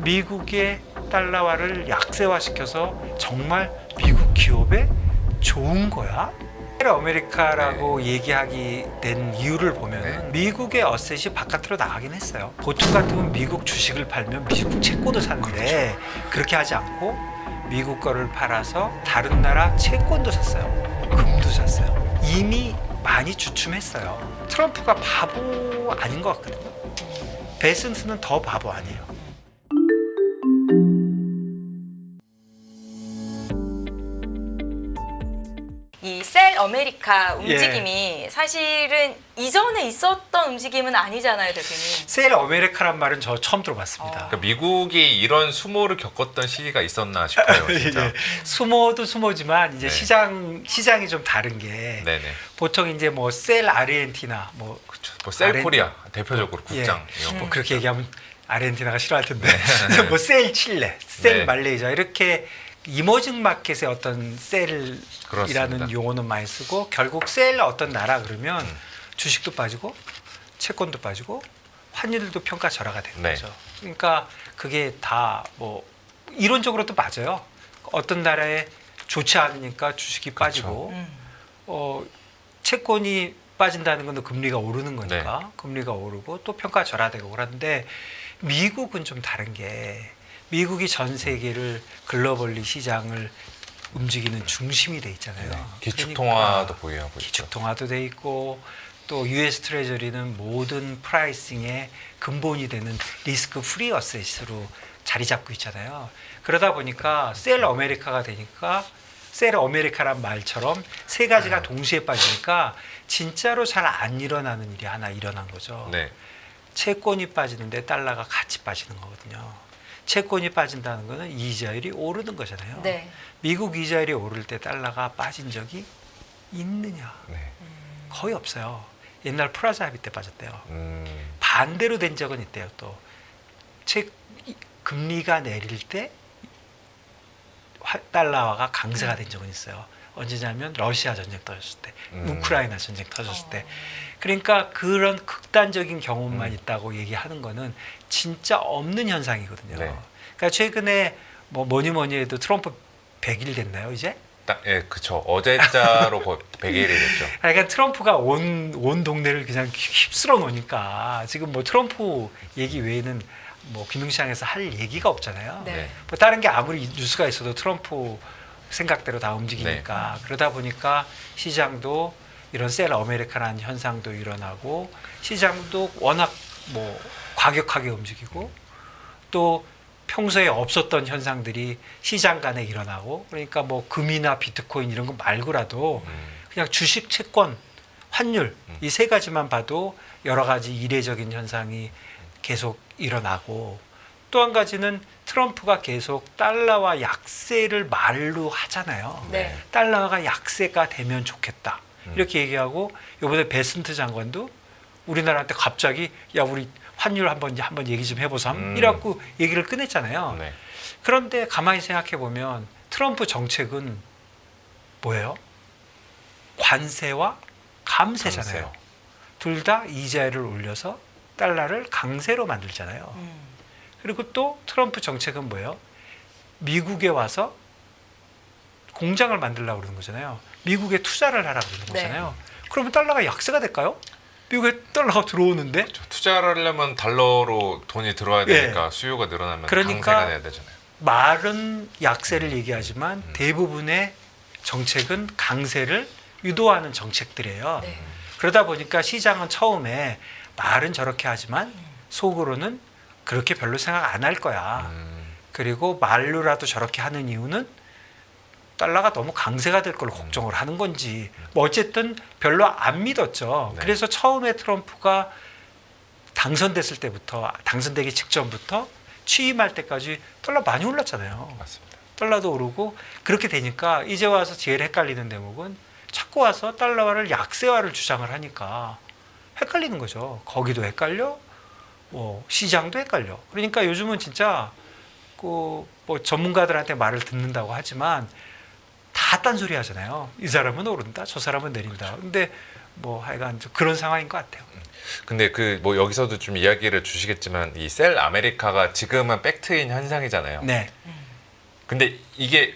미국의 달러화를 약세화시켜서 정말 미국 기업에 좋은 거야? 아메리카라고 얘기하게 된 이유를 보면 미국의 어셋이 바깥으로 나가긴 했어요. 보통 같으면 미국 주식을 팔면 미국 채권을 사는데 그렇게 하지 않고 미국 거를 팔아서 다른 나라 채권도 샀어요. 금도 샀어요. 이미 많이 주춤했어요. 트럼프가 바보 아닌 것 같거든요. 베슨트는 더 바보 아니에요. 이 셀 아메리카 움직임이 사실은 이전에 있었던 움직임은 아니잖아요, 대표님. 셀 아메리카란 말은 저 처음 들어봤습니다. 그러니까 미국이 이런 수모를 겪었던 시기가 있었나 싶어요, 진짜. 예, 수모도 수모지만 이제 네. 시장이 좀 다른 게 네네. 보통 이제 뭐 셀 아르헨티나 뭐 셀 코리아 대표적으로 국장 예, 이런 거. 뭐 그렇게 얘기하면 아르헨티나가 싫어할 텐데 뭐 셀 칠레, 셀 네. 말레이시아 이렇게 이머징 마켓의 어떤 셀이라는 그렇습니다. 용어는 많이 쓰고 결국 셀 어떤 나라 그러면 주식도 빠지고 채권도 빠지고 환율도 평가절하가 되는 네. 거죠. 그러니까 그게 다 뭐 이론적으로도 맞아요. 어떤 나라에 좋지 않으니까 주식이 빠지고 채권이 빠진다는 건 금리가 오르는 거니까 네. 금리가 오르고 또 평가절하되고 그러는데 미국은 좀 다른 게 미국이 전 세계를 글로벌리 시장을 움직이는 중심이 돼 있잖아요. 기축통화도 보유하고 있죠. 기축통화도 돼 있고 또 US 트레저리는 모든 프라이싱의 근본이 되는 리스크 프리 어셋으로 자리 잡고 있잖아요. 그러다 보니까 셀 아메리카가 되니까 셀 아메리카란 말처럼 세 가지가 동시에 빠지니까 진짜로 잘 안 일어나는 일이 하나 일어난 거죠. 네. 채권이 빠지는데 달러가 같이 빠지는 거거든요. 채권이 빠진다는 거는 이자율이 오르는 거잖아요. 네. 미국 이자율이 오를 때 달러가 빠진 적이 있느냐? 네. 거의 없어요. 옛날 프라자 합의 때 빠졌대요. 음. 반대로 된 적은 있대요. 또 금리가 내릴 때 달러화가 강세가 된 적은 있어요. 언제냐면 러시아 전쟁 터졌을 때, 우크라이나 전쟁 터졌을 때. 그러니까 그런 극단적인 경험만 있다고 얘기하는 거는 진짜 없는 현상이거든요. 네. 그러니까 최근에 뭐니 해도 트럼프 100일 됐나요, 이제? 예, 그쵸. 어제자로 거의 100일이 됐죠. 그러니까 트럼프가 온 동네를 그냥 휩쓸어 놓으니까 지금 뭐 트럼프 얘기 외에는 뭐 금융시장에서 할 얘기가 없잖아요. 네. 뭐 다른 게 아무리 뉴스가 있어도 트럼프 생각대로 다 움직이니까 그러다 보니까 시장도 이런 셀 아메리카라는 현상도 일어나고 시장도 워낙 뭐 과격하게 움직이고 또 평소에 없었던 현상들이 시장 간에 일어나고 그러니까 뭐 금이나 비트코인 이런 거 말고라도 그냥 주식, 채권, 환율 이 세 가지만 봐도 여러 가지 이례적인 현상이 계속 일어나고 또 한 가지는 트럼프가 계속 달러와 약세를 말로 하잖아요. 네. 달러가 약세가 되면 좋겠다. 이렇게 얘기하고 이번에 베슨트 장관도 우리나라한테 갑자기 야 우리 환율 한번 얘기 좀 해보자. 이래갖고 얘기를 꺼냈잖아요. 네. 그런데 가만히 생각해 보면 트럼프 정책은 뭐예요? 관세와 감세잖아요. 감세. 둘 다 이자율을 올려서 달러를 강세로 만들잖아요. 그리고 또 트럼프 정책은 뭐예요? 미국에 와서 공장을 만들려고 그러는 거잖아요. 미국에 투자를 하라고 그러는 네. 거잖아요. 그러면 달러가 약세가 될까요? 미국에 달러가 들어오는데 투자를 하려면 달러로 돈이 들어와야 되니까 수요가 늘어나면 그러니까 강세가 돼야 되잖아요. 말은 약세를 얘기하지만 대부분의 정책은 강세를 유도하는 정책들이에요. 네. 그러다 보니까 시장은 처음에 말은 저렇게 하지만 속으로는 그렇게 별로 생각 안 할 거야. 그리고 말로라도 저렇게 하는 이유는 달러가 너무 강세가 될 걸 걱정을 하는 건지 뭐 어쨌든 별로 안 믿었죠. 네. 그래서 처음에 트럼프가 당선됐을 때부터 당선되기 직전부터 취임할 때까지 달러 많이 올랐잖아요. 맞습니다. 달러도 오르고 그렇게 되니까 이제 와서 제일 헷갈리는 대목은 자꾸 와서 달러화를 약세화를 주장을 하니까 헷갈리는 거죠. 거기도 헷갈려, 뭐 시장도 헷갈려. 그러니까 요즘은 진짜 그 뭐 전문가들한테 말을 듣는다고 하지만 다 딴소리 하잖아요. 이 사람은 오른다, 저 사람은 내린다. 근데 뭐 하여간 좀 그런 상황인 것 같아요. 근데 그 뭐 여기서도 좀 이야기를 주시겠지만 이 셀 아메리카가 지금은 팩트인 현상이잖아요. 네. 근데 이게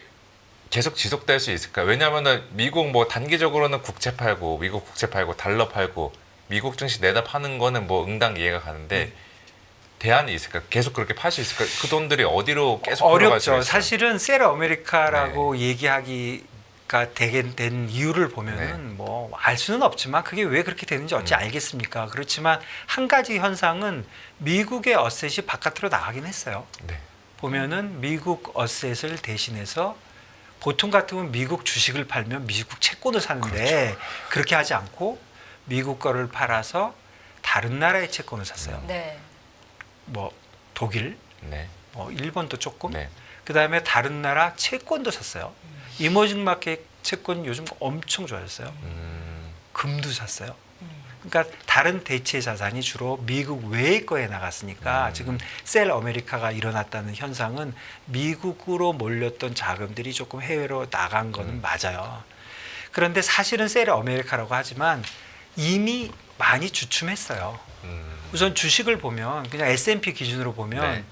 계속 지속될 수 있을까요? 왜냐하면은 미국 뭐 단기적으로는 국채 팔고 미국 국채 팔고 달러 팔고 미국 증시 내다 파는 거는 뭐 응당 이해가 가는데 대안이 있을까? 계속 그렇게 팔 수 있을까? 그 돈들이 어디로 계속 들어갈 수가 어렵죠. 있어요? 사실은 셀 아메리카라고 얘기하기가 되게 된 이유를 보면은 뭐 알 수는 없지만 그게 왜 그렇게 되는지 어찌 알겠습니까? 그렇지만 한 가지 현상은 미국의 어셋이 바깥으로 나가긴 했어요. 네. 보면은 미국 어셋을 대신해서 보통 같으면 미국 주식을 팔면 미국 채권을 사는데 그렇게 하지 않고 미국 거를 팔아서 다른 나라의 채권을 샀어요. 네. 뭐 독일, 네. 뭐 일본도 조금, 네. 그 다음에 다른 나라 채권도 샀어요. 이머징 마켓 채권 요즘 엄청 좋아졌어요. 금도 샀어요. 그러니까 다른 대체 자산이 주로 미국 외의 거에 나갔으니까 지금 셀 아메리카가 일어났다는 현상은 미국으로 몰렸던 자금들이 조금 해외로 나간 거는 맞아요. 그런데 사실은 셀 아메리카라고 하지만 이미 많이 주춤했어요. 우선 주식을 보면 그냥 S&P 기준으로 보면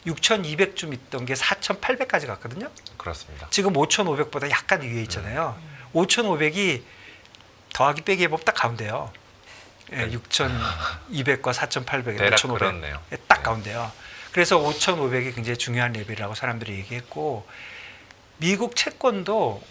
6,200쯤 있던 게 4,800까지 갔거든요. 그렇습니다. 지금 5,500보다 약간 위에 있잖아요. 5,500이 더하기 빼기 해보면 딱 가운데요. 예, 6,200과 4,800에 대략 5,500. 그렇네요. 예, 딱 네. 가운데요. 그래서 5,500이 굉장히 중요한 레벨이라고 사람들이 얘기했고 미국 채권도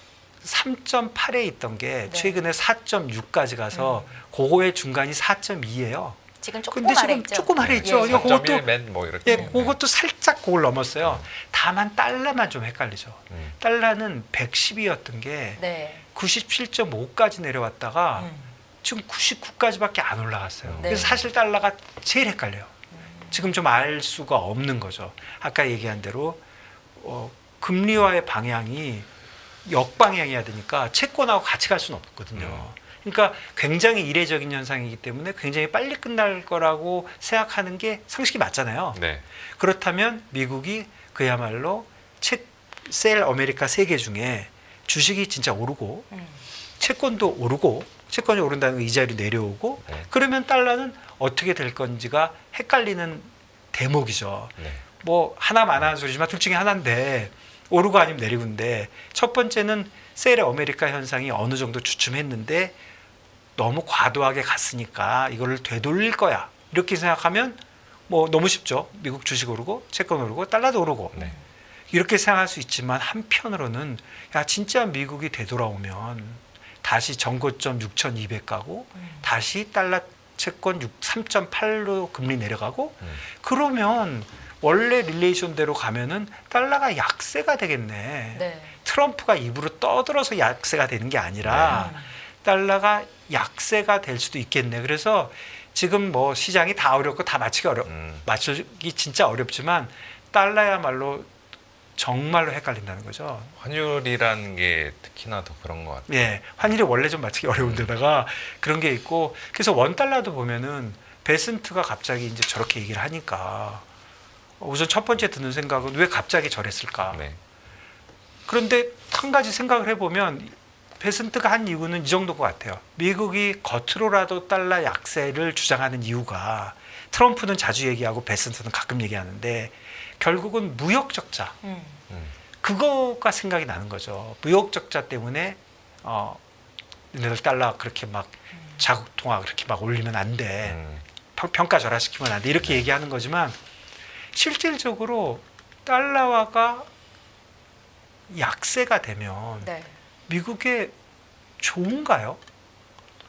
3.8에 있던 게 최근에 4.6까지 가서 그거의 중간이 4.2예요. 지금 조금 근데 아래 지금 있죠. 조금 아래 예, 있죠. 예. 이거 그것도 4.1맨 뭐 이렇게. 예, 그것도 살짝 그걸 넘었어요. 다만 달러만 좀 헷갈리죠. 달러는 110이었던 게 네. 97.5까지 내려왔다가 지금 99까지밖에 안 올라갔어요. 네. 그래서 사실 달러가 제일 헷갈려요. 지금 좀 알 수가 없는 거죠. 아까 얘기한 대로 금리와의 방향이 역방향이어야 되니까 채권하고 같이 갈 수는 없거든요. 그러니까 굉장히 이례적인 현상이기 때문에 굉장히 빨리 끝날 거라고 생각하는 게 상식이 맞잖아요. 네. 그렇다면 미국이 그야말로 셀 아메리카 세 개 중에 주식이 진짜 오르고 채권도 오르고 채권이 오른다는 건 이자율이 내려오고 네. 그러면 달러는 어떻게 될 건지가 헷갈리는 대목이죠. 네. 뭐 하나만 하는 소리지만 둘 중에 하나인데 오르고 아니면 내리고인데 첫 번째는 셀 아메리카 현상이 어느 정도 주춤했는데 너무 과도하게 갔으니까 이거를 되돌릴 거야 이렇게 생각하면 뭐 너무 쉽죠. 미국 주식 오르고 채권 오르고 달러도 오르고 네. 이렇게 생각할 수 있지만 한편으로는 야 진짜 미국이 되돌아오면 다시 전고점 6,200 가고 다시 달러 채권 3.8로 금리 내려가고 그러면 원래 릴레이션대로 가면은 달러가 약세가 되겠네. 네. 트럼프가 입으로 떠들어서 약세가 되는 게 아니라 달러가 약세가 될 수도 있겠네. 그래서 지금 뭐 시장이 다 어렵고 다 맞추기 진짜 어렵지만 달러야말로 정말로 헷갈린다는 거죠. 환율이라는 게 특히나 더 그런 것 같아요. 예, 환율이 원래 좀 맞추기 어려운 데다가 그런 게 있고 그래서 원 달러도 보면은 베슨트가 갑자기 이제 저렇게 얘기를 하니까 우선 첫 번째 드는 생각은 왜 갑자기 저랬을까? 네. 그런데 한 가지 생각을 해보면 베슨트가 한 이유는 이 정도인 것 같아요. 미국이 겉으로라도 달러 약세를 주장하는 이유가 트럼프는 자주 얘기하고 베슨트는 가끔 얘기하는데 결국은 무역 적자. 그거가 생각이 나는 거죠. 무역 적자 때문에 얘네들 달러 그렇게 막 자국 통화 그렇게 막 올리면 안 돼. 평가절하시키면 안 돼. 이렇게 얘기하는 거지만 실질적으로 달러화가 약세가 되면 네. 미국에 좋은가요?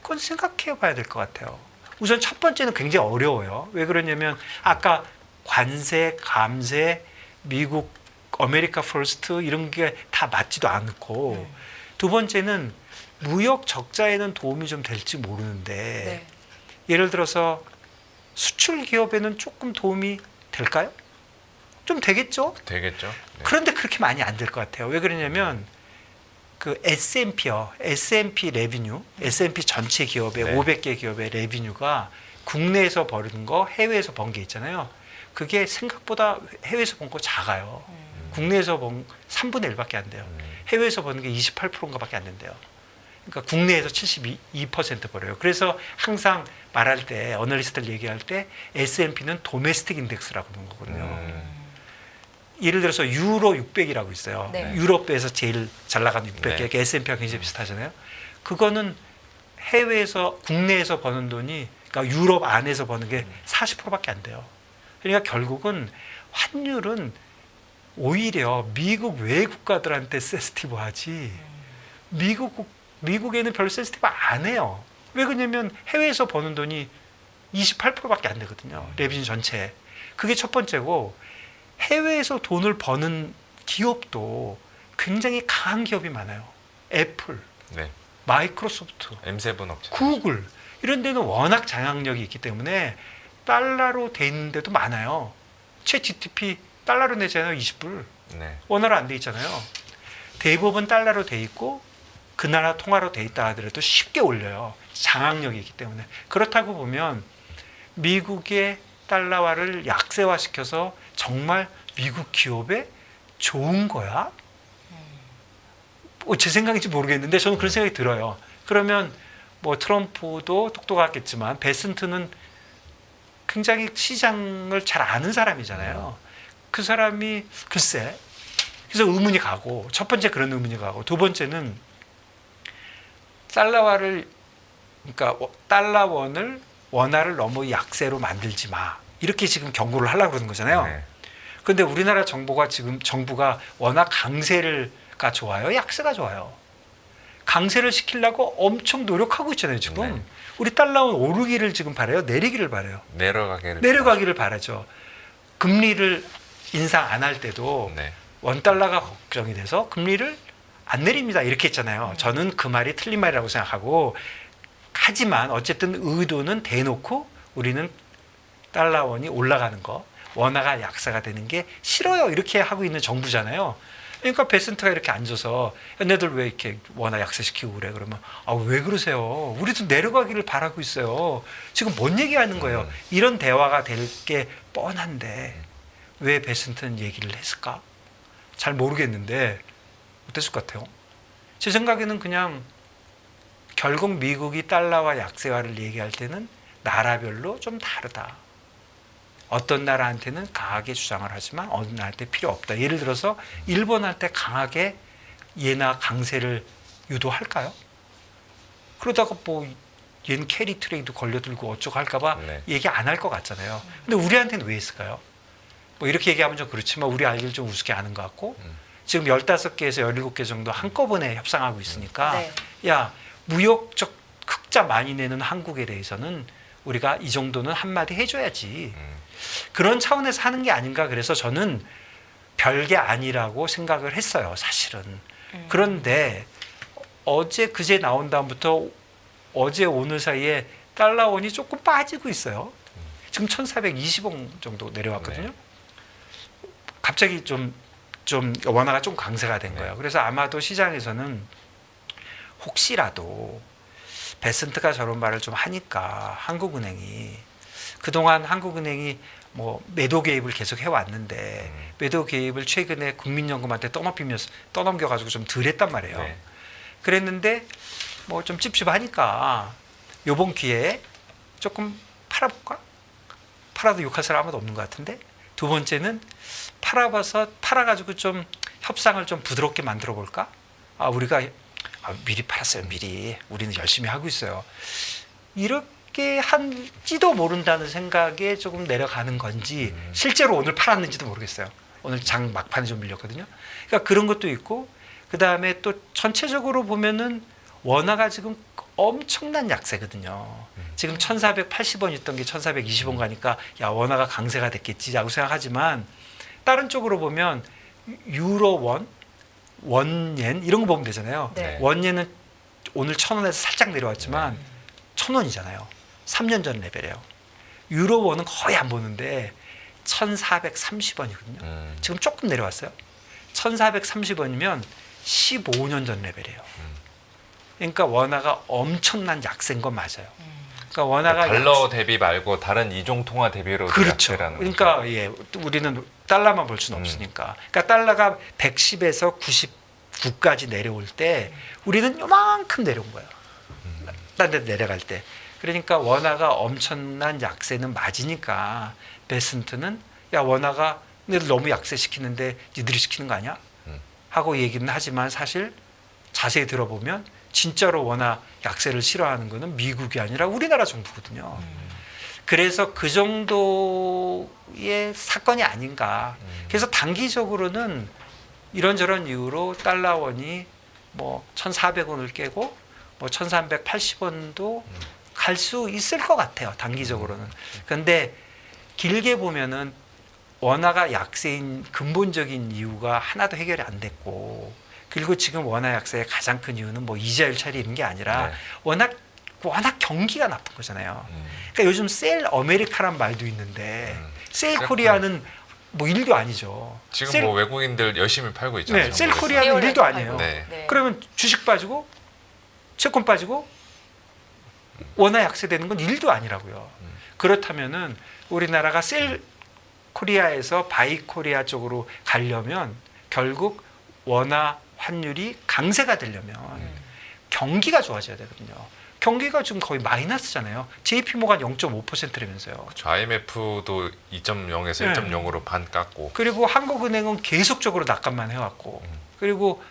그건 생각해 봐야 될 것 같아요. 우선 첫 번째는 굉장히 어려워요. 왜 그러냐면 아까 관세, 감세, 미국, 아메리카 퍼스트 이런 게 다 맞지도 않고 두 번째는 무역 적자에는 도움이 좀 될지 모르는데 네. 예를 들어서 수출 기업에는 조금 도움이 될까요? 좀 되겠죠? 되겠죠. 네. 그런데 그렇게 많이 안 될 것 같아요. 왜 그러냐면 그 S&P요. S&P 레비뉴, S&P 전체 기업의 네. 500개 기업의 레비뉴가 국내에서 버는 거, 해외에서 번 게 있잖아요. 그게 생각보다 해외에서 번 거 작아요. 국내에서 번 3분의 1밖에 안 돼요. 해외에서 버는 게 28%인가밖에 안 된대요. 그러니까 국내에서 72% 벌어요. 그래서 항상 말할 때 어널리스트들 얘기할 때 S&P는 도메스틱 인덱스라고 부르는 거거든요. 예를 들어서 유로 600이라고 있어요. 네. 유럽에서 제일 잘 나가는 600. 네. S&P가 굉장히 비슷하잖아요. 그거는 해외에서 국내에서 버는 돈이 그러니까 유럽 안에서 버는 게 40%밖에 안 돼요. 그러니까 결국은 환율은 오히려 미국 외 국가들한테 센시티브하지 미국에는 별로 센시티브 안 해요. 왜 그러냐면 해외에서 버는 돈이 28%밖에 안 되거든요. 레비뉴 전체. 그게 첫 번째고 해외에서 돈을 버는 기업도 굉장히 강한 기업이 많아요. 애플, 네. 마이크로소프트, M7 업체. 구글 이런 데는 워낙 장악력이 있기 때문에 달러로 돼 있는 데도 많아요. 채 GTP 달러로 내잖아요. 20불. 네. 원화로 안 돼 있잖아요. 대부분 달러로 돼 있고 그 나라 통화로 돼 있다 하더라도 쉽게 올려요. 장악력이 있기 때문에. 그렇다고 보면 미국의 달러화를 약세화시켜서 정말 미국 기업에 좋은 거야? 제 생각인지 모르겠는데 저는 그런 생각이 들어요. 그러면 뭐 트럼프도 똑똑하겠지만 베슨트는 굉장히 시장을 잘 아는 사람이잖아요. 그 사람이 글쎄 그래서 의문이 가고 첫 번째 그런 의문이 가고 두 번째는 달러화를 그러니까 달러원을 원화를 너무 약세로 만들지 마 이렇게 지금 경고를 하려고 그러는 거잖아요. 네. 그런데 우리나라 정부가 워낙 강세가 좋아요, 약세가 좋아요. 강세를 시키려고 엄청 노력하고 있잖아요. 지금 네. 우리 달러원 오르기를 지금 바라요, 내리기를 바라요. 내려가기를 바라죠. 금리를 인상 안 할 때도 네. 원달러가 걱정이 돼서 금리를 안 내립니다. 이렇게 했잖아요. 저는 그 말이 틀린 말이라고 생각하고 하지만 어쨌든 의도는 대놓고 우리는 달러원이 올라가는 거 원화가 약세가 되는 게 싫어요. 이렇게 하고 있는 정부잖아요. 그러니까 베슨트가 이렇게 앉아서 얘네들 왜 이렇게 원화 약세시키고 그래? 그러면 왜 그러세요? 우리도 내려가기를 바라고 있어요. 지금 뭔 얘기하는 거예요? 이런 대화가 될 게 뻔한데 왜 베슨트는 얘기를 했을까? 잘 모르겠는데 어땠을 것 같아요? 제 생각에는 그냥 결국 미국이 달러와 약세화를 얘기할 때는 나라별로 좀 다르다. 어떤 나라한테는 강하게 주장을 하지만 어느 나라한테 필요 없다. 예를 들어서 일본한테 강하게 예나 강세를 유도할까요? 그러다가 뭐 얘는 캐리 트레이드 걸려들고 어쩌고 할까봐 네. 얘기 안 할 것 같잖아요. 근데 우리한테는 왜 했을까요? 뭐 이렇게 얘기하면 좀 그렇지만 우리 아이들 좀 우습게 아는 것 같고 지금 15개에서 17개 정도 한꺼번에 협상하고 있으니까 네. 야 무역적 흑자 많이 내는 한국에 대해서는 우리가 이 정도는 한마디 해줘야지. 그런 차원에서 하는 게 아닌가 그래서 저는 별게 아니라고 생각을 했어요. 사실은. 그런데 어제 그제 나온 다음부터 어제 오늘 사이에 달러원이 조금 빠지고 있어요. 지금 1,420원 정도 내려왔거든요. 네. 갑자기 좀 원화가 좀 강세가 된 네. 거예요. 그래서 아마도 시장에서는 혹시라도 베슨트가 저런 말을 좀 하니까 한국은행이 그동안 한국은행이 뭐 매도 개입을 계속 해왔는데 매도 개입을 최근에 국민연금한테 떠넘겨가지고 좀 덜 했단 말이에요. 네. 그랬는데 뭐 좀 찝찝하니까 요번 기회에 조금 팔아볼까? 팔아도 욕할 사람 아무도 없는 것 같은데 두 번째는 팔아가지고 좀 협상을 좀 부드럽게 만들어 볼까? 우리가 미리 팔았어요. 미리 우리는 열심히 하고 있어요. 이렇게 한지도 모른다는 생각에 조금 내려가는 건지 실제로 오늘 팔았는지도 모르겠어요. 오늘 장 막판에 좀 밀렸거든요. 그러니까 그런 것도 있고 그 다음에 또 전체적으로 보면은 원화가 지금 엄청난 약세거든요. 지금 1,480원 있던 게 1,420원 가니까 야 원화가 강세가 됐겠지라고 생각하지만 다른 쪽으로 보면 유로원, 원옌 이런 거 보면 되잖아요. 네. 원옌은 오늘 1,000원에서 살짝 내려왔지만 1,000원이잖아요. 3년 전 레벨이에요. 유로원은 거의 안 보는데 1,430원이거든요. 지금 조금 내려왔어요. 1,430원이면 15년 전 레벨이에요. 그러니까 원화가 엄청난 약세인 건 맞아요. 그러니까 원화가 달러 대비 말고 다른 이종 통화 대비로 그렇죠. 약세라는 그러니까 거죠. 우리는 달러만 볼 수는 없으니까. 그러니까 달러가 110에서 9까지 내려올 때 우리는 요만큼 내려온 거예요. 딴 데 내려갈 때. 그러니까 원화가 엄청난 약세는 맞으니까 베슨트는 야 원화가 너희들 너무 약세시키는데 니들이 시키는 거 아니야? 하고 얘기는 하지만 사실 자세히 들어보면 진짜로 원화 약세를 싫어하는 거는 미국이 아니라 우리나라 정부거든요. 그래서 그 정도의 사건이 아닌가. 그래서 단기적으로는 이런저런 이유로 달러원이 뭐 1,400원을 깨고 뭐 1,380원도 갈 수 있을 것 같아요. 단기적으로는. 그런데 길게 보면은 원화가 약세인 근본적인 이유가 하나도 해결이 안 됐고, 그리고 지금 원화 약세의 가장 큰 이유는 뭐 이자율 차리 이런 게 아니라 네. 워낙 경기가 나쁜 거잖아요. 그러니까 요즘 셀 아메리카란 말도 있는데 셀 셀 코리아는 뭐 일도 아니죠. 지금 셀- 뭐 외국인들 열심히 팔고 있잖아요. 네, 셀 정부에서. 코리아는 리얼에서 일도 아니에요. 팔고. 네. 그러면 주식 빠지고 채권 빠지고 원화 약세되는 건 일도 아니라고요. 그렇다면은 우리나라가 셀 코리아에서 바이 코리아 쪽으로 가려면 결국 원화 환율이 강세가 되려면 경기가 좋아져야 되거든요. 경기가 지금 거의 마이너스잖아요. JP모간 0.5%라면서요. 그렇죠. IMF도 2.0에서 네. 1.0으로 반 깎고. 그리고 한국은행은 계속적으로 낙관만 해왔고, 그리고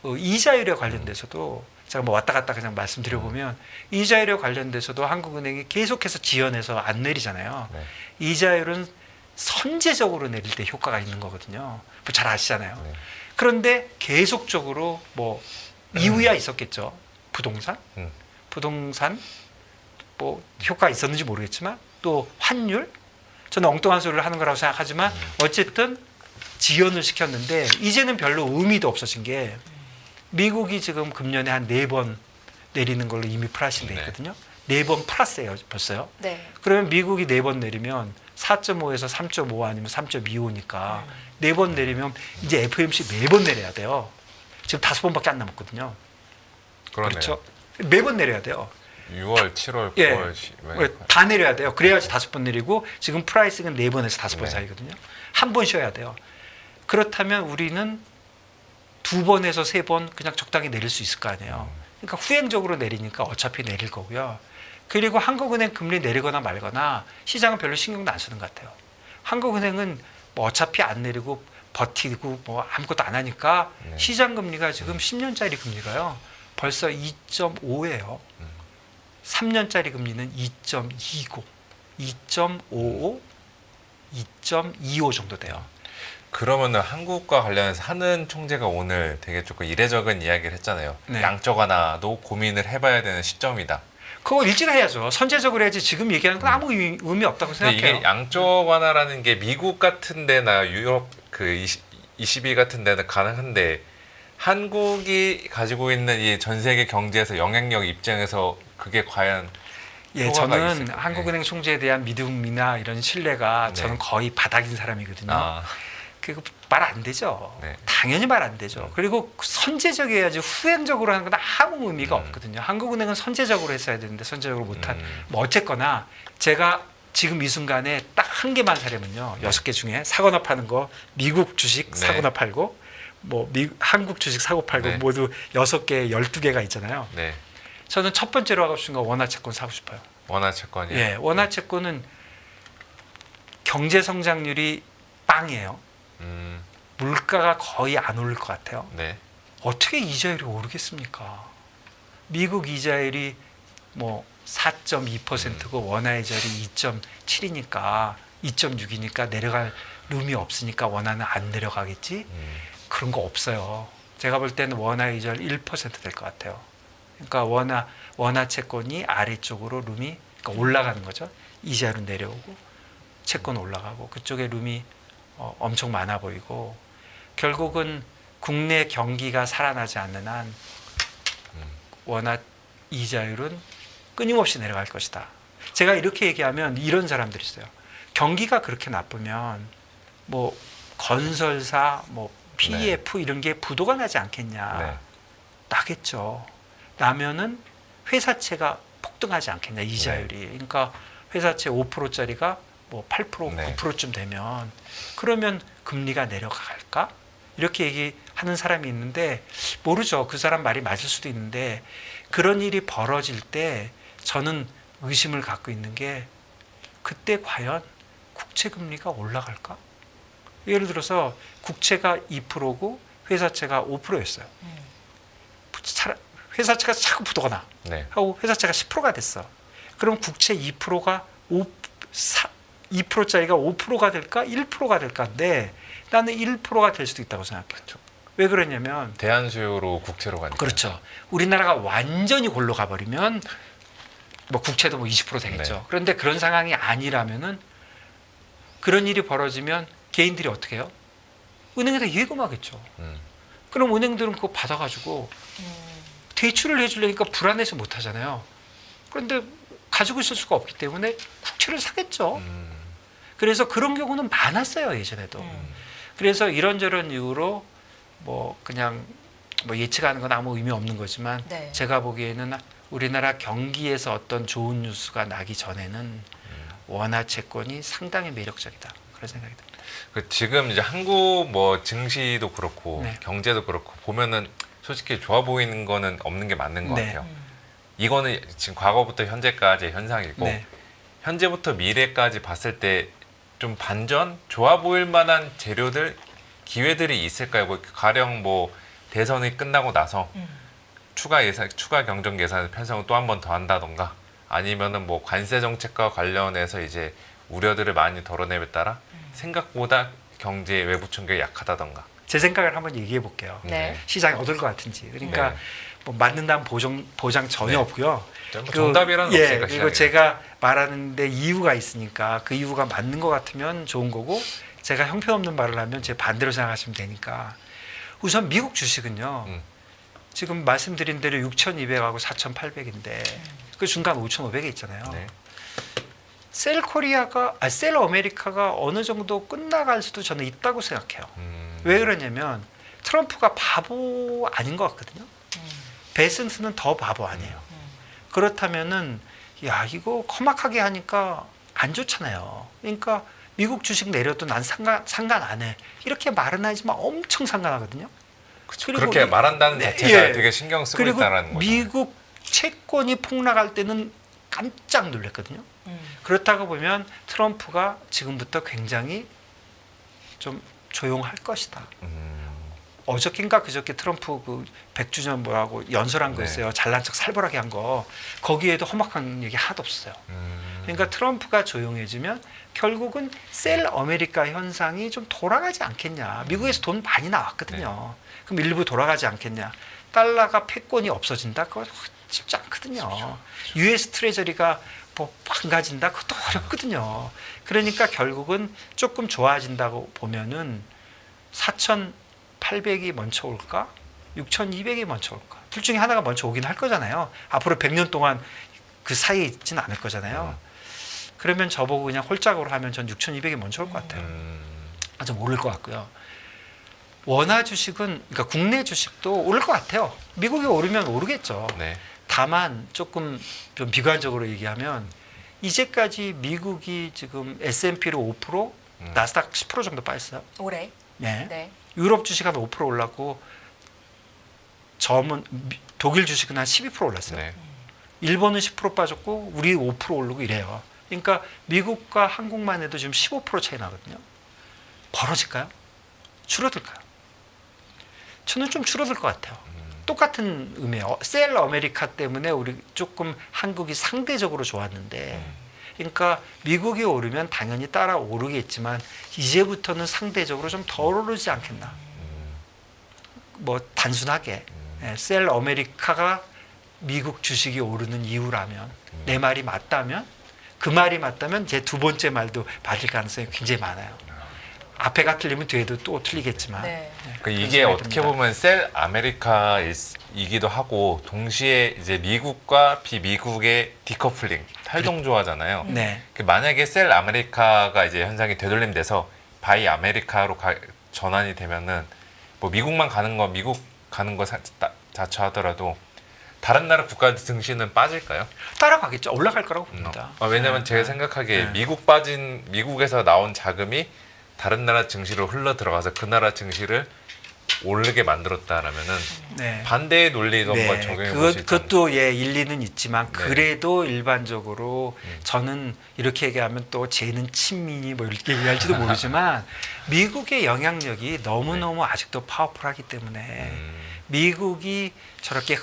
이자율에 관련돼서도 제가 뭐 왔다 갔다 그냥 말씀드려보면 이자율에 관련돼서도 한국은행이 계속해서 지연해서 안 내리잖아요. 네. 이자율은 선제적으로 내릴 때 효과가 있는 거거든요. 뭐 잘 아시잖아요. 네. 그런데 계속적으로 뭐 이유야 있었겠죠. 부동산, 부동산 뭐 효과가 있었는지 모르겠지만 또 환율, 저는 엉뚱한 소리를 하는 거라고 생각하지만 어쨌든 지연을 시켰는데 이제는 별로 의미도 없어진 게 미국이 지금 금년에 한 4번 내리는 걸로 이미 프라이싱 돼 있거든요. 4번 플러스예요, 벌써요. 네. 그러면 미국이 4번 내리면 4.5에서 3.5 아니면 3.25니까 4번 내리면 이제 FOMC 매번 내려야 돼요. 지금 5번밖에 안 남았거든요. 그러네요. 그렇죠? 매번 내려야 돼요. 6월, 7월, 예. 9월. 다 내려야 돼요. 그래야지 5번 내리고 지금 프라이싱은 4번에서 5번 네. 사이거든요. 한 번 쉬어야 돼요. 그렇다면 우리는 2번에서 3번 그냥 적당히 내릴 수 있을 거 아니에요. 그러니까 후행적으로 내리니까 어차피 내릴 거고요. 그리고 한국은행 금리 내리거나 말거나 시장은 별로 신경도 안 쓰는 것 같아요. 한국은행은 뭐 어차피 안 내리고 버티고 뭐 아무것도 안 하니까 네. 시장 금리가 지금 10년짜리 금리가요. 벌써 2.5예요. 3년짜리 금리는 2.20, 2.55, 2.25 정도 돼요. 그러면은 한국과 관련해서 하는 총재가 오늘 되게 조금 이례적인 이야기를 했잖아요. 네. 양적 완화도 고민을 해봐야 되는 시점이다. 그거 일찍 해야죠. 선제적으로 해야지 지금 얘기하는 건 아무 의미 없다고 근데 생각해요. 이게 양적 완화라는 게 미국 같은 데나 유럽 그 22 같은 데는 가능한데 한국이 가지고 있는 이 전 세계 경제에서 영향력 입장에서 그게 과연 예, 효과가 저는 있을까요? 한국은행 총재에 대한 믿음이나 이런 신뢰가 네. 저는 거의 바닥인 사람이거든요. 아, 그거 말 안 되죠. 네. 당연히 말 안 되죠. 그리고 선제적이어야지 후행적으로 하는 건 아무 의미가 없거든요. 한국은행은 선제적으로 했어야 되는데 선제적으로 못한. 뭐 어쨌거나 제가 지금 이 순간에 딱 한 개만 사려면요. 6개 중에 사거나 파는 거 미국 주식 네. 사거나 팔고 뭐 한국 주식 사고 팔고 네. 모두 6개, 12개가 있잖아요. 네. 저는 첫 번째로 하고 싶은 건 원화 채권 사고 싶어요. 원화 채권이. 예, 원화 채권은 경제 성장률이 빵이에요. 물가가 거의 안 오를 것 같아요. 네. 어떻게 이자율이 오르겠습니까? 미국 이자율이 뭐 4.2%고 원화 이자율이 2.7이니까 2.6이니까 내려갈 룸이 없으니까 원화는 안 내려가겠지? 그런 거 없어요. 제가 볼 때는 원화 이자율 1% 될 것 같아요. 그러니까 원화 채권이 아래쪽으로 룸이 그러니까 올라가는 거죠. 이자율은 내려오고 채권 올라가고 그쪽에 룸이 엄청 많아 보이고 결국은 국내 경기가 살아나지 않는 한 원화 이자율은 끊임없이 내려갈 것이다. 제가 이렇게 얘기하면 이런 사람들이 있어요. 경기가 그렇게 나쁘면 뭐 건설사, 뭐 PF 이런 게 부도가 나지 않겠냐. 네. 나겠죠. 나면은 회사채가 폭등하지 않겠냐 이자율이. 그러니까 회사채 5%짜리가 뭐 8%, 네. 9%쯤 되면 그러면 금리가 내려갈까? 이렇게 얘기하는 사람이 있는데 모르죠. 그 사람 말이 맞을 수도 있는데 그런 일이 벌어질 때 저는 의심을 갖고 있는 게 그때 과연 국채 금리가 올라갈까? 예를 들어서 국채가 2%고 회사채가 5%였어요. 회사채가 자꾸 붙거나 네. 하고 회사채가 10%가 됐어. 그럼 국채 2%가 2%짜리가 5%가 될까? 1%가 될까인데 나는 1%가 될 수도 있다고 생각해요. 왜 그러냐면 대안 수요로 국채로 가니까. 그렇죠. 우리나라가 완전히 골로 가버리면 뭐 국채도 뭐 20% 되겠죠. 네. 그런데 그런 상황이 아니라면은 그런 일이 벌어지면 개인들이 어떻게 해요? 은행에다 예금하겠죠. 그럼 은행들은 그거 받아가지고 대출을 해주려니까 불안해서 못 하잖아요. 그런데 가지고 있을 수가 없기 때문에 국채를 사겠죠. 그래서 그런 경우는 많았어요, 예전에도. 그래서 이런저런 이유로 뭐 그냥 뭐 예측하는 건 아무 의미 없는 거지만 네. 제가 보기에는 우리나라 경기에서 어떤 좋은 뉴스가 나기 전에는 원화 채권이 상당히 매력적이다. 그런 생각이 듭니다. 그 지금 이제 한국 뭐 증시도 그렇고 네. 경제도 그렇고 보면은 솔직히 좋아 보이는 거는 없는 게 맞는 것 네. 같아요. 이거는 지금 과거부터 현재까지의 현상이고 네. 현재부터 미래까지 봤을 때 좀 반전 좋아 보일 만한 재료들 기회들이 있을까요? 뭐 가령 뭐 대선이 끝나고 나서 추가 경정 예산 편성을 또 한 번 더 한다던가 아니면은 뭐 관세 정책과 관련해서 이제 우려들을 많이 덜어내에 따라 생각보다 경제 외부 충격이 약하다던가. 제 생각을 한번 얘기해 볼게요. 네. 시장이 어떨 것 같은지. 그러니까 네. 뭐 맞는다는 보장 전혀 네. 없고요. 뭐 정답이라는 예, 없으니까 그리고 시장에. 제가 말하는데 이유가 있으니까 그 이유가 맞는 것 같으면 좋은 거고 제가 형편없는 말을 하면 제 반대로 생각하시면 되니까 우선 미국 주식은요. 지금 말씀드린 대로 6,200하고 4,800인데 그 중간 5,500에 있잖아요. 네. 셀 아메리카가 어느 정도 끝나갈 수도 저는 있다고 생각해요. 왜 그러냐면 트럼프가 바보 아닌 것 같거든요. 베슨스는 더 바보 아니에요. 그렇다면은 야 이거 험악하게 하니까 안 좋잖아요. 그러니까 미국 주식 내려도 난 상관 안 해. 이렇게 말은 하지만 엄청 상관하거든요. 그리고 그렇게 말한다는 네, 자체가 예. 되게 신경 쓰고 그리고 있다라는 거죠. 미국 채권이 폭락할 때는 깜짝 놀랐거든요. 그렇다고 보면 트럼프가 지금부터 굉장히 좀 조용할 것이다. 어저께인가 그저께 트럼프 그 100주년 뭐라고 연설한 거 네. 있어요. 잘난 척 살벌하게 한 거. 거기에도 험악한 얘기 하나도 없어요. 그러니까 트럼프가 조용해지면 결국은 셀 아메리카 현상이 좀 돌아가지 않겠냐. 미국에서 돈 많이 나왔거든요. 그럼 일부 돌아가지 않겠냐. 달러가 패권이 없어진다? 그거 쉽지 않거든요. US 트레저리가 뭐 망가진다? 그것도 어렵거든요. 그러니까 결국은 조금 좋아진다고 보면은 4,800이 먼저 올까? 6,200이 먼저 올까? 둘 중에 하나가 먼저 오긴 할 거잖아요. 앞으로 100년 동안 그 사이에 있지는 않을 거잖아요. 그러면 저보고 그냥 홀짝으로 하면 전 6,200이 먼저 올 것 같아요. 좀 오를 것 같고요. 원화 주식은 그러니까 국내 주식도 오를 것 같아요. 미국이 오르면 오르겠죠. 네. 다만 조금 좀 비관적으로 얘기하면 이제까지 미국이 지금 S&P로 5%, 나스닥 10% 정도 빠졌어요. 올해. 네. 네. 유럽 주식은 5% 올랐고 독일 주식은 한 12% 올랐어요. 네. 일본은 10% 빠졌고 우리 5% 오르고 이래요. 그러니까 미국과 한국만 해도 지금 15% 차이 나거든요. 벌어질까요? 줄어들까요? 저는 좀 줄어들 것 같아요. 똑같은 의미예요. 셀 아메리카 때문에 우리 조금 한국이 상대적으로 좋았는데 그러니까 미국이 오르면 당연히 따라 오르겠지만 이제부터는 상대적으로 좀 덜 오르지 않겠나. 뭐 단순하게 셀 아메리카가 미국 주식이 오르는 이유라면 내 말이 맞다면 그 말이 맞다면 제 두 번째 말도 맞을 가능성이 굉장히 많아요. 앞에가 틀리면 뒤에도 또 틀리겠지만 네. 그 이게 어떻게 보면 셀 아메리카이기도 하고 동시에 이제 미국과 비미국의 디커플링 탈동조화잖아요. 네. 만약에 셀 아메리카가 이제 현상이 되돌림돼서 바이 아메리카로 전환이 되면은 뭐 미국만 가는 거 미국 가는 거 자처하더라도 다른 나라 국가 증시는 빠질까요? 따라가겠죠. 올라갈 거라고 봅니다. 왜냐하면 제가 생각하기에 네. 미국에서 나온 자금이 다른 나라 증시로 흘러 들어가서 그 나라 증시를 오르게 만들었다라면은 네. 반대의 논리도 한번 적용해 볼 수 있다. 그것도 예 일리는 있지만 네. 그래도 일반적으로 저는 이렇게 얘기하면 또 쟤는 친민이 뭐 이렇게 얘기할지도 모르지만 미국의 영향력이 너무너무 아직도 파워풀하기 때문에 미국이 저렇게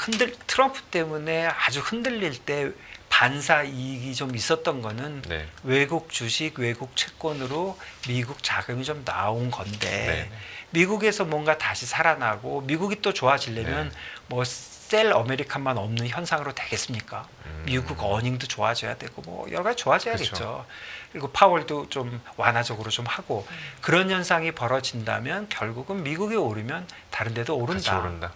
트럼프 때문에 아주 흔들릴 때 반사 이익이 좀 있었던 거는 네. 외국 주식, 외국 채권으로 미국 자금이 좀 나온 건데 네. 미국에서 뭔가 다시 살아나고 미국이 또 좋아지려면 네. 뭐 셀 어메리칸만 없는 현상으로 되겠습니까? 미국 어닝도 좋아져야 되고 뭐 여러 가지 좋아져야겠죠. 그렇죠. 그리고 파월도 좀 완화적으로 좀 하고 그런 현상이 벌어진다면 결국은 미국이 오르면 다른 데도 같이 오른다. 오른다.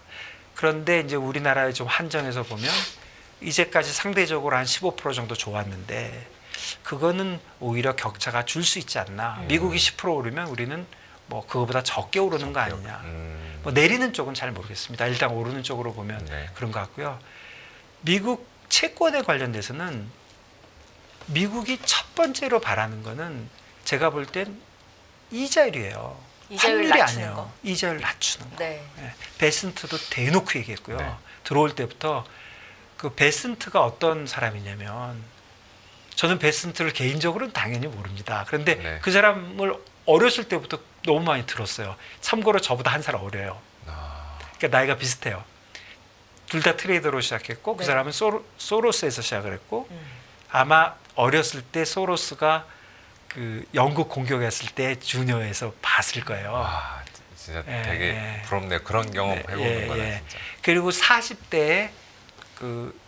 그런데 이제 우리나라에 좀 한정해서 보면 이제까지 상대적으로 한 15% 정도 좋았는데 그거는 오히려 격차가 줄 수 있지 않나. 미국이 10% 오르면 우리는 뭐 그거보다 적게 오르는 거 아니냐. 뭐 내리는 쪽은 잘 모르겠습니다. 일단 오르는 쪽으로 보면 네. 그런 것 같고요. 미국 채권에 관련돼서는 미국이 첫 번째로 바라는 거는 제가 볼 땐 이자율이에요. 이자율 환율이 낮추는 아니에요. 거. 이자율 낮추는 거. 네. 예, 베슨트도 대놓고 얘기했고요. 네. 들어올 때부터 그 베슨트가 어떤 사람이냐면 저는 베슨트를 개인적으로는 당연히 모릅니다. 그런데 네. 그 사람을 어렸을 때부터 너무 많이 들었어요. 참고로 저보다 한 살 어려요. 아, 그러니까 나이가 비슷해요. 둘 다 트레이더로 시작했고 그 네. 사람은 소로스에서 시작을 했고 아마 어렸을 때 소로스가 그 영국 공격했을 때 주니어에서 봤을 거예요. 와, 진짜 예, 되게 예. 부럽네요. 그런 경험 해보는 거는 예. 진짜. 그리고 40대에 그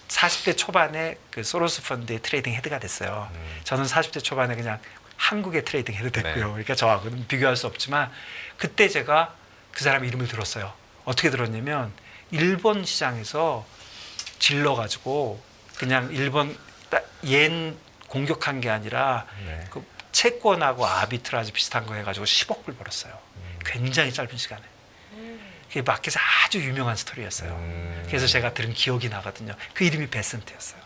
40대 초반에 그 소로스 펀드의 트레이딩 헤드가 됐어요. 저는 40대 초반에 그냥 한국의 트레이딩 헤드 됐고요. 네. 그러니까 저하고는 비교할 수 없지만 그때 제가 그 사람 이름을 들었어요. 어떻게 들었냐면 일본 시장에서 질러가지고 그냥 일본 옌 공격한 게 아니라 네. 그 채권하고 아비트라지 비슷한 거 해가지고 10억 불 벌었어요. 굉장히 짧은 시간에. 그게 마켓에서 아주 유명한 스토리였어요. 그래서 제가 들은 기억이 나거든요. 그 이름이 베슨트였어요.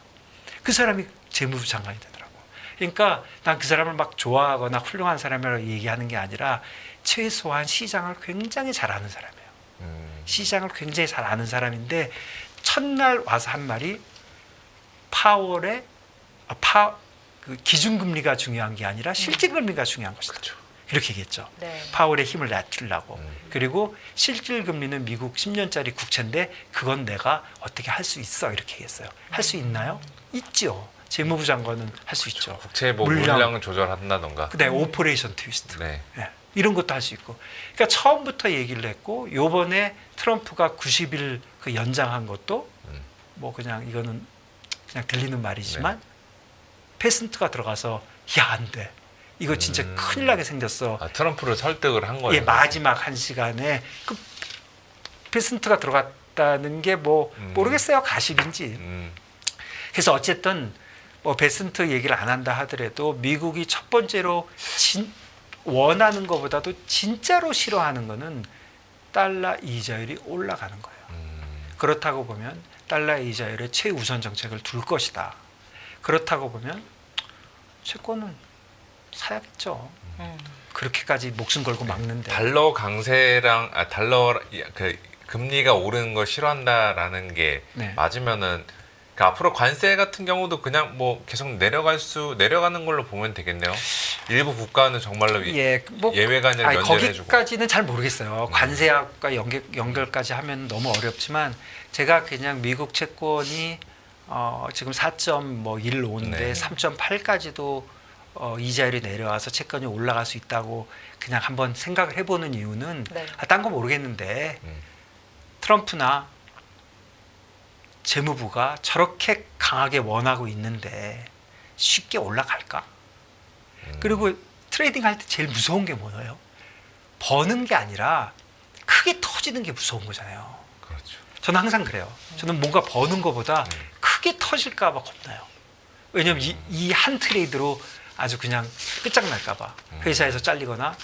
그 사람이 재무부 장관이 되더라고요. 그러니까 난 그 사람을 막 좋아하거나 훌륭한 사람이라고 얘기하는 게 아니라 최소한 시장을 굉장히 잘 아는 사람이에요. 시장을 굉장히 잘 아는 사람인데 첫날 와서 한 말이 파월의 그 기준금리가 중요한 게 아니라 실질금리가 중요한 것이다. 그렇죠. 이렇게 얘기했죠. 네. 파월의 힘을 낮추려고. 그리고 실질금리는 미국 10년짜리 국채인데 그건 내가 어떻게 할 수 있어 이렇게 얘기했어요. 할 수 있나요? 있죠. 재무부 장관은 할 수 있죠. 국채 뭐 물량을 조절한다던가. 그다음에 오퍼레이션 트위스트. 네. 예, 이런 것도 할 수 있고. 그러니까 처음부터 얘기를 했고 요번에 트럼프가 90일 그 연장한 것도 뭐 그냥 이거는 그냥 들리는 말이지만 페슨트가 들어가서 야, 안 돼. 이거 진짜 큰일 나게 생겼어. 아, 트럼프를 설득을 한 거예요. 예, 마지막 한 시간에 그 페슨트가 들어갔다는 게 뭐 모르겠어요. 가십인지. 그래서 어쨌든 뭐 베슨트 얘기를 안 한다 하더라도 미국이 첫 번째로 원하는 것보다도 진짜로 싫어하는 거는 달러 이자율이 올라가는 거예요. 그렇다고 보면 달러 이자율의 최우선 정책을 둘 것이다. 그렇다고 보면 채권은 사야겠죠. 그렇게까지 목숨 걸고 막는데. 달러 강세랑 달러 그 금리가 오르는 걸 싫어한다라는 게 네. 맞으면은 그러니까 앞으로 관세 같은 경우도 그냥 뭐 계속 내려가는 걸로 보면 되겠네요. 일부 국가는 정말로 예, 뭐, 예외가 아니라 아니, 면제해주고. 거기까지는 잘 모르겠어요. 관세학과 연결까지 하면 너무 어렵지만 제가 그냥 미국 채권이 지금 4.15인데 네. 3.8까지도 이자율이 내려와서 채권이 올라갈 수 있다고 그냥 한번 생각을 해보는 이유는 네. 딴 거 모르겠는데 트럼프나 재무부가 저렇게 강하게 원하고 있는데 쉽게 올라갈까? 그리고 트레이딩 할 때 제일 무서운 게 뭐예요? 버는 게 아니라 크게 터지는 게 무서운 거잖아요. 그렇죠. 저는 항상 그래요. 저는 뭔가 버는 것보다 크게 터질까 봐 겁나요. 왜냐면 이 한 트레이드로 아주 그냥 끝장날까 봐. 회사에서 잘리거나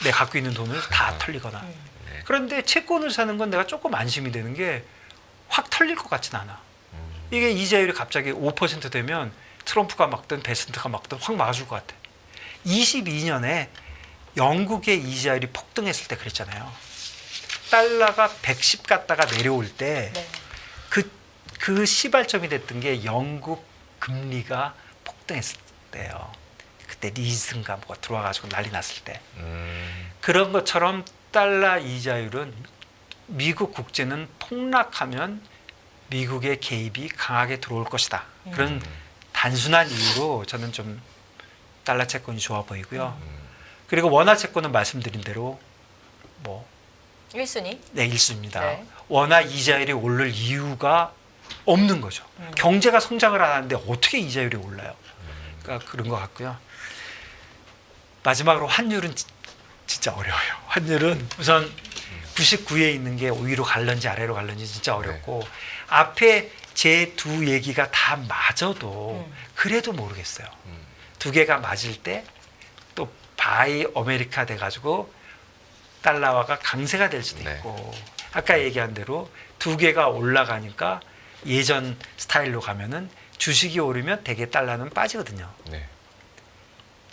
내가 갖고 있는 돈을 다 털리거나. 네. 그런데 채권을 사는 건 내가 조금 안심이 되는 게 확 털릴 것 같진 않아. 이게 이자율이 갑자기 5% 되면 트럼프가 막든 베슨트가 막든 확 막아줄 것 같아. 22년에 영국의 이자율이 폭등했을 때 그랬잖아요. 달러가 110 갔다가 내려올 때 네. 그 시발점이 됐던 게 영국 금리가 폭등했을 때요. 그때 리슨가 뭐가 들어와가지고 난리 났을 때. 그런 것처럼 달러 이자율은 미국 국채는 폭락하면 미국의 개입이 강하게 들어올 것이다. 그런 단순한 이유로 저는 좀 달러 채권이 좋아 보이고요. 그리고 원화 채권은 말씀드린 대로 뭐 1순위. 네, 1순위입니다. 네. 원화 이자율이 오를 이유가 없는 거죠. 경제가 성장을 안 하는데 어떻게 이자율이 올라요? 그러니까 그런 것 같고요. 마지막으로 환율은 진짜 어려워요. 환율은 우선 99에 있는 게 위로 갈런지 아래로 갈런지 진짜 어렵고 앞에 제 두 얘기가 다 맞아도 그래도 모르겠어요. 두 개가 맞을 때 또 바이 아메리카 돼가지고 달러화가 강세가 될 수도 네. 있고 아까 얘기한 대로 두 개가 올라가니까 예전 스타일로 가면은 주식이 오르면 대개 달러는 빠지거든요. 네.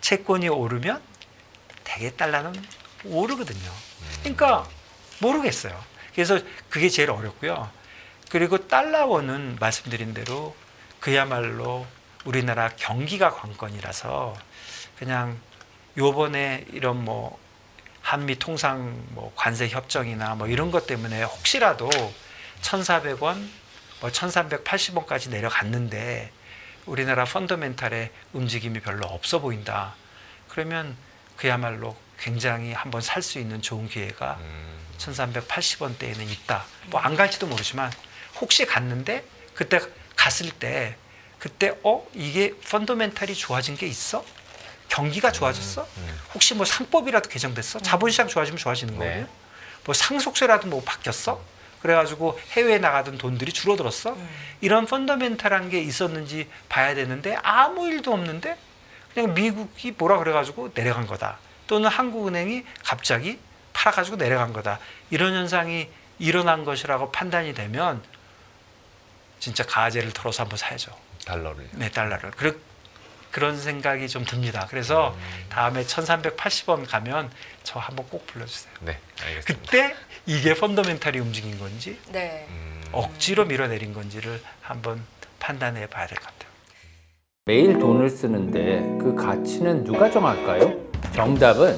채권이 오르면 대개 달러는 오르거든요. 그러니까 모르겠어요. 그래서 그게 제일 어렵고요. 그리고 달러원은 말씀드린 대로 그야말로 우리나라 경기가 관건이라서 그냥 요번에 이런 뭐 한미 통상 뭐 관세 협정이나 뭐 이런 것 때문에 혹시라도 1,400원, 뭐 1,380원까지 내려갔는데 우리나라 펀더멘탈의 움직임이 별로 없어 보인다. 그러면 그야말로 굉장히 한번 살 수 있는 좋은 기회가 1,380원대에는 있다. 뭐 안 갈지도 모르지만 혹시 갔는데 그때 갔을 때 그때 이게 펀더멘탈이 좋아진 게 있어? 경기가 좋아졌어? 혹시 뭐 상법이라도 개정됐어? 자본시장 좋아지면 좋아지는 네. 거거든요. 뭐 상속세라도 뭐 바뀌었어? 그래가지고 해외에 나가던 돈들이 줄어들었어? 이런 펀더멘탈한 게 있었는지 봐야 되는데 아무 일도 없는데 그냥 미국이 뭐라 그래가지고 내려간 거다. 또는 한국은행이 갑자기 팔아가지고 내려간 거다. 이런 현상이 일어난 것이라고 판단이 되면 진짜 가재를 털어서 한번 사야죠. 달러를. 네, 달러를. 그런 생각이 좀 듭니다. 그래서 다음에 1,380원 가면 저 한번 꼭 불러주세요. 네, 알겠습니다. 그때 이게 펀더멘탈이 움직인 건지 네. 억지로 밀어내린 건지를 한번 판단해 봐야 될 것 같아요. 매일 돈을 쓰는데 그 가치는 누가 정할까요? 정답은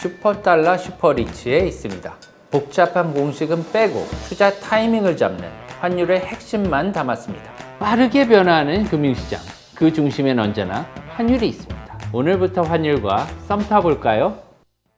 슈퍼달러 슈퍼리치에 있습니다. 복잡한 공식은 빼고 투자 타이밍을 잡는 환율의 핵심만 담았습니다. 빠르게 변화하는 금융시장, 그 중심엔 언제나 환율이 있습니다. 오늘부터 환율과 썸 타볼까요?